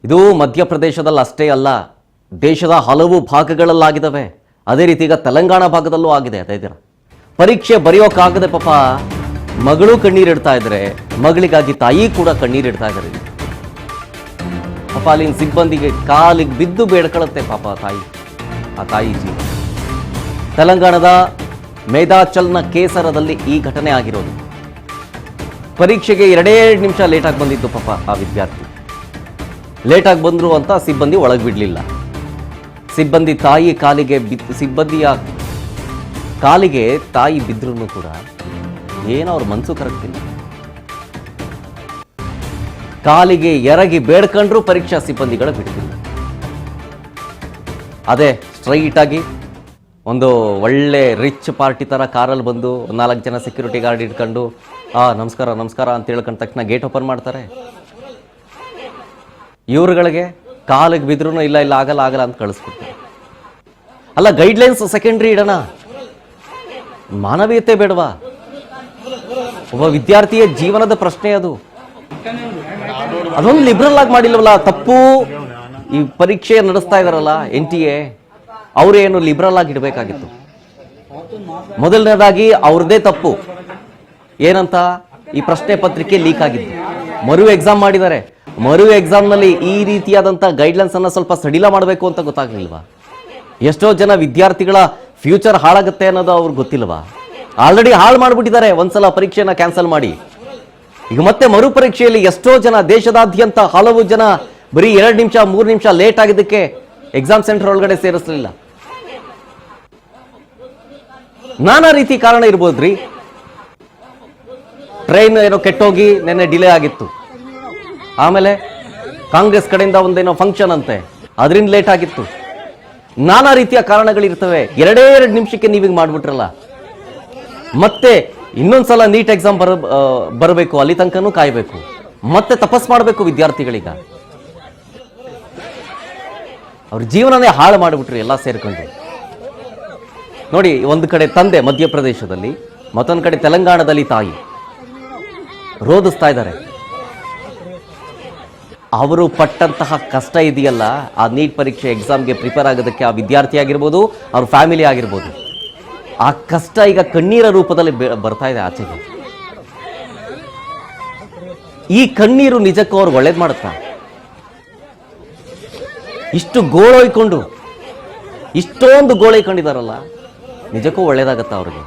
ಇದು ಮಧ್ಯಪ್ರದೇಶದಲ್ಲಿ ಅಷ್ಟೇ ಅಲ್ಲ, ದೇಶದ ಹಲವು ಭಾಗಗಳಲ್ಲಾಗಿದ್ದಾವೆ. ಅದೇ ರೀತಿ ಈಗ ತೆಲಂಗಾಣ ಭಾಗದಲ್ಲೂ ಆಗಿದೆ. ಅದೇ ಥರ ಪರೀಕ್ಷೆ ಬರೆಯೋಕ್ಕಾಗದೆ ಪಾಪ ಮಗಳು ಕಣ್ಣೀರಿಡ್ತಾ ಇದ್ದಾರೆ, ಮಗಳಿಗಾಗಿ ತಾಯಿ ಕೂಡ ಕಣ್ಣೀರಿಡ್ತಾ ಇದ್ದಾರೆ. ಪಾಪ ಅಲ್ಲಿನ ಸಿಬ್ಬಂದಿಗೆ ಕಾಲಿಗೆ ಬಿದ್ದು ಬೇಡ್ಕೊಳ್ಳುತ್ತೆ ಪಾಪ ಆ ತಾಯಿ ಜೀವ. ತೆಲಂಗಾಣದ ಮೇದಾಚಲ್ನ ಕೇಸರದಲ್ಲಿ ಈ ಘಟನೆ ಆಗಿರೋದು. ಪರೀಕ್ಷೆಗೆ 2 ನಿಮಿಷ ಲೇಟಾಗಿ ಬಂದಿದ್ದು ಪಾಪ ಆ ವಿದ್ಯಾರ್ಥಿ. ಲೇಟಾಗಿ ಬಂದರು ಅಂತ ಸಿಬ್ಬಂದಿ ಒಳಗೆ ಬಿಡಲಿಲ್ಲ. ಸಿಬ್ಬಂದಿಯ ಕಾಲಿಗೆ ತಾಯಿ ಬಿದ್ರೂ ಕೂಡ ಏನೋ ಅವ್ರ ಮನಸ್ಸು ಕರಗ್ತಿಲ್ಲ. ಕಾಲಿಗೆ ಎರಗಿ ಬೇಡ್ಕೊಂಡ್ರು ಪರೀಕ್ಷಾ ಸಿಬ್ಬಂದಿಗಳ ಬಿಡ್ತಿಲ್ಲ. ಅದೇ ಸ್ಟ್ರೈಟ್ ಆಗಿ ಒಂದು ಒಳ್ಳೆ ರಿಚ್ ಪಾರ್ಟಿ ಥರ ಕಾರಲ್ಲಿ ಬಂದು 4 ಜನ ಸೆಕ್ಯೂರಿಟಿ ಗಾರ್ಡ್ ಇಟ್ಕೊಂಡು ನಮಸ್ಕಾರ ನಮಸ್ಕಾರ ಅಂತ ಹೇಳ್ಕೊಂಡ ತಕ್ಷಣ ಗೇಟ್ ಓಪನ್ ಮಾಡ್ತಾರೆ. ಇವ್ರುಗಳಿಗೆ ಕಾಲಿಗೆ ಬಿದ್ರೂ ಇಲ್ಲ ಆಗಲ್ಲ ಅಂತ ಕಳಿಸ್ಬಿಡ್ತಾರೆ. ಅಲ್ಲ, ಗೈಡ್ಲೈನ್ಸ್ ಸೆಕೆಂಡ್ರಿ ಇಡೋಣ, ಮಾನವೀಯತೆ ಬೇಡವಾ? ಒಬ್ಬ ವಿದ್ಯಾರ್ಥಿಯ ಜೀವನದ ಪ್ರಶ್ನೆ ಅದು. ಅದೊಂದು ಲಿಬ್ರಲ್ ಆಗಿ ಮಾಡಿಲ್ವಲ್ಲ, ತಪ್ಪು. ಈ ಪರೀಕ್ಷೆ ನಡೆಸ್ತಾ ಇದಾರಲ್ಲ NTA, ಅವರೇನು ಲಿಬ್ರಲ್ ಆಗಿ ಇಡಬೇಕಾಗಿತ್ತು. ಮೊದಲನೇದಾಗಿ ಅವ್ರದ್ದೇ ತಪ್ಪು. ಏನಂತ, ಈ ಪ್ರಶ್ನೆ ಪತ್ರಿಕೆ ಲೀಕ್ ಆಗಿದ್ದು. ಮರು ಎಕ್ಸಾಮ್ ಮಾಡಿದ್ದಾರೆ. ಮರು ಎಕ್ಸಾಮ್ನಲ್ಲಿ ಈ ರೀತಿಯಾದಂಥ ಗೈಡ್ಲೈನ್ಸ್ ಅನ್ನ ಸ್ವಲ್ಪ ಸಡಿಲ ಮಾಡಬೇಕು ಅಂತ ಗೊತ್ತಾಗ್ಲಿಲ್ವಾ? ಎಷ್ಟೋ ಜನ ವಿದ್ಯಾರ್ಥಿಗಳ ಫ್ಯೂಚರ್ ಹಾಳಾಗುತ್ತೆ ಅನ್ನೋದು ಅವ್ರಿಗೆ ಗೊತ್ತಿಲ್ವಾ? ಆಲ್ರೆಡಿ ಹಾಳು ಮಾಡಿಬಿಟ್ಟಿದ್ದಾರೆ ಒಂದ್ಸಲ ಪರೀಕ್ಷೆನ ಕ್ಯಾನ್ಸಲ್ ಮಾಡಿ. ಈಗ ಮತ್ತೆ ಮರು ಪರೀಕ್ಷೆಯಲ್ಲಿ ಎಷ್ಟೋ ಜನ, ದೇಶದಾದ್ಯಂತ ಹಲವು ಜನ ಬರೀ 2 ನಿಮಿಷ 3 ನಿಮಿಷ ಲೇಟ್ ಆಗಿದ್ದಕ್ಕೆ ಎಕ್ಸಾಮ್ ಸೆಂಟರ್ ಒಳಗಡೆ ಸೇರಿಸಲಿಲ್ಲ. ನಾನಾ ರೀತಿ ಕಾರಣ ಇರ್ಬೋದ್ರಿ. ಟ್ರೈನ್ ಏನೋ ಕೆಟ್ಟೋಗಿ ನೆನ್ನೆ ಡಿಲೇ ಆಗಿತ್ತು. ಆಮೇಲೆ ಕಾಂಗ್ರೆಸ್ ಕಡೆಯಿಂದ ಒಂದೇನೋ ಫಂಕ್ಷನ್ ಅಂತೆ, ಅದರಿಂದ ಲೇಟ್ ಆಗಿತ್ತು. ನಾನಾ ರೀತಿಯ ಕಾರಣಗಳಿರ್ತವೆ. 2 ನಿಮಿಷಕ್ಕೆ ನೀವೀಗ ಮಾಡ್ಬಿಟ್ರಲ್ಲ. ಮತ್ತೆ ಇನ್ನೊಂದ್ಸಲ ನೀಟ್ ಎಕ್ಸಾಮ್ ಬರಬೇಕು, ಅಲ್ಲಿ ತನಕನೂ ಕಾಯಬೇಕು, ಮತ್ತೆ ತಪಸ್ ಮಾಡಬೇಕು ವಿದ್ಯಾರ್ಥಿಗಳೀಗ. ಅವ್ರ ಜೀವನನೇ ಹಾಳು ಮಾಡಿಬಿಟ್ರು ಎಲ್ಲ ಸೇರ್ಕೊಂಡು. ನೋಡಿ, ಒಂದು ಕಡೆ ತಂದೆ ಮಧ್ಯಪ್ರದೇಶದಲ್ಲಿ, ಮತ್ತೊಂದು ಕಡೆ ತೆಲಂಗಾಣದಲ್ಲಿ ತಾಯಿ ರೋಧಿಸ್ತಾ ಇದ್ದಾರೆ. ಅವರು ಪಟ್ಟಂತಹ ಕಷ್ಟ ಇದೆಯಲ್ಲ, ಆ ನೀಟ್ ಪರೀಕ್ಷೆ ಎಕ್ಸಾಮ್ಗೆ ಪ್ರಿಪೇರ್ ಆಗೋದಕ್ಕೆ ಆ ವಿದ್ಯಾರ್ಥಿ ಆಗಿರ್ಬೋದು, ಅವ್ರ ಫ್ಯಾಮಿಲಿ ಆಗಿರ್ಬೋದು, ಆ ಕಷ್ಟ ಈಗ ಕಣ್ಣೀರ ರೂಪದಲ್ಲಿ ಬರ್ತಾ ಇದೆ ಆಚೆಗೆ. ಈ ಕಣ್ಣೀರು ನಿಜಕ್ಕೂ ಅವ್ರು ಒಳ್ಳೇದು ಮಾಡುತ್ತಾ? ಇಷ್ಟು ಗೋಳೊಯ್ಕೊಂಡು, ಇಷ್ಟೊಂದು ಗೋಳೈಕೊಂಡಿದಾರಲ್ಲ, ನಿಜಕ್ಕೂ ಒಳ್ಳೇದಾಗತ್ತಾ ಅವ್ರಿಗೆ?